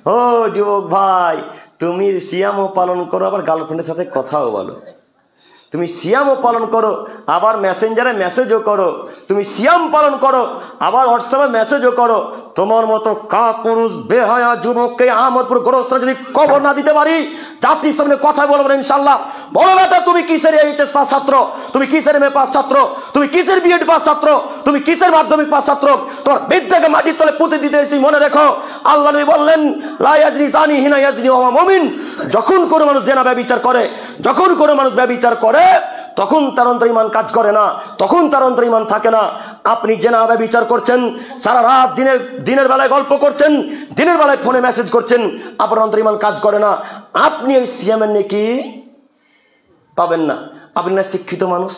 ও যুবক ভাই, তুমি সিয়ামও পালন করো, আবার গার্লফ্রেন্ডের সাথে কথাও বলো। তুমি সিয়ামও পালন করো, আবার মেসেঞ্জারে মেসেজও করো। তুমি সিয়াম পালন করো, আবার হোয়াটসঅ্যাপে মেসেজও করো। তোমার মতো কাপুরুষ বেহায়া যুবককে আহমদপুর গোরস্থানে যদি কবর না দিতে পারি, জাতির সামনে কথা বলবো না ইনশাল্লাহ। বলো বেটা, তুমি কিসের এইচএস পাস ছাত্র, তুমি কিসের এমএ পাস ছাত্র, তুমি কিসের বিএড পাস ছাত্র, তুমি কিসের মাধ্যমিক পাস ছাত্র? তোমার বিদ্যাকে মাটির তলে পুঁতে দিতে এসেছি। মনে রেখো, আল্লাহ নবী বললেন, লা ইয়াজনি জানি হিনা ইয়াজনি ওয়া হুয়া মুমিন। যখন কোনো মানুষ জেনা ব্যভিচার করে, যখন কোনো মানুষ ব্যভিচার করে, তখন তার অন্তরে ঈমান কাজ করে না, তখন তার অন্তরে ঈমান থাকে না। আপনি জেনা ব্যভিচার করছেন, সারা রাত দিনের বেলায় গল্প করছেন, দিনের বেলায় ফোনে মেসেজ করছেন, আপনার অন্তরে ঈমান কাজ করে না। আপনি এই সিয়ামের নেকি পাবেন না। আপনি না শিক্ষিত মানুষ,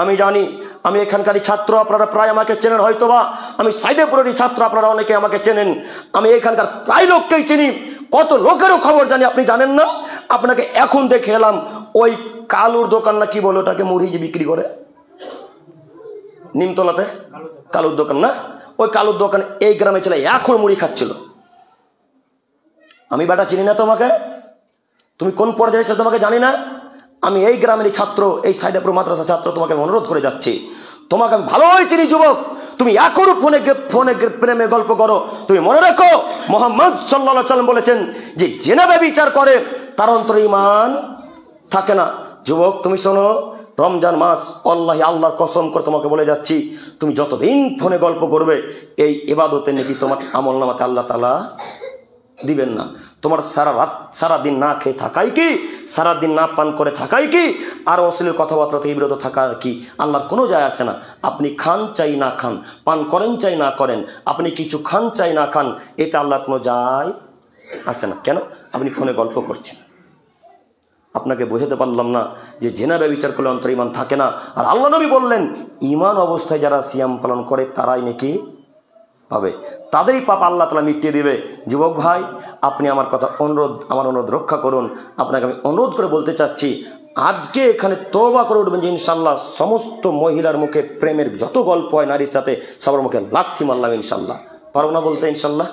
আমি জানি। আমি এখানকারই ছাত্র, আপনারা প্রায় আমাকে চেনেন হয়তোবা। আমি সাইদেপুরেরই ছাত্র, আপনারা অনেকে আমাকে চেনেন। আমি এখানকার প্রায় লোককেই চিনি, কত লোকেরও খবর জানি, আপনি জানেন না। আপনাকে এখন দেখে এলাম, ওই কালুর দোকান না কি বলে ওটাকে, মুড়ি যে বিক্রি করে নিমতলাতে, কালুর দোকান না, ওই কালুর দোকানে এই গ্রামে ছেলে এখন মুড়ি খাচ্ছিল। আমি বেটা চিনি না তোমাকে, তুমি কোন পর্যায়ে ছিল তোমাকে জানি না। আমি এই গ্রামেরই ছাত্র, এই সাইদাপুর মাদ্রাসা ছাত্র, তোমাকে আমি অনুরোধ করে যাচ্ছি, তোমাকে আমি ভালোই চিনি যুবক। তুমি এখনো ফোনে প্রেমে গল্প করো। তুমি মনে রাখো, মুহাম্মদ সাল্লাল্লাহু আলাইহি সাল্লাম বলেছেন যে জেনা ব্যভিচার করে তার অন্তরে ঈমান থাকে না। যুবক তুমি শোনো, রমজান মাস, আল্লাহর কসম করে তোমাকে বলে যাচ্ছি, তুমি যতদিন ফোনে গল্প করবে, এই ইবাদতের নেকি তোমার আমলনামাতে আল্লাহ তাআলা দিবেন না। তোমার সারাদিন না খেয়ে থাকাই কি, সারাদিন না পান করে থাকাই কি, আর অশ্লীল কথাবার্তা থেকে বিরত থাকার কি আল্লাহর কোনো যায় আসে না। আপনি খান চাই না খান, পান করেন চাই না করেন, আপনি কিছু খান চাই না খান, এতে আল্লাহর কোনো যায় আসে না। কেন? আপনি ফোনে গল্প করছেন। আপনাকে বোঝাতে পারলাম না যে জেনা ব্যভিচার করলে অন্তরে ঈমান থাকে না। আর আল্লাহ নবী বললেন, ঈমান অবস্থায় যারা সিয়াম পালন করে তারাই নাকি পাবে, তাদেরই পাপ আল্লাহ তাআলা মিটিয়ে দিবে। যুবক ভাই, আপনি আমার অনুরোধ রক্ষা করুন। আপনাকে আমি অনুরোধ করে বলতে চাচ্ছি, আজকে এখানে তওবা করে উঠবেন যে ইনশাল্লাহ সমস্ত মহিলার মুখে প্রেমের যত গল্প হয় নারীর সাথে, সবার মুখে লাথি মারলাম ইনশাল্লাহ। পারবো না বলতে? ইনশাল্লাহ,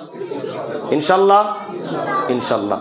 ইনশাল্লাহ, ইনশাল্লাহ।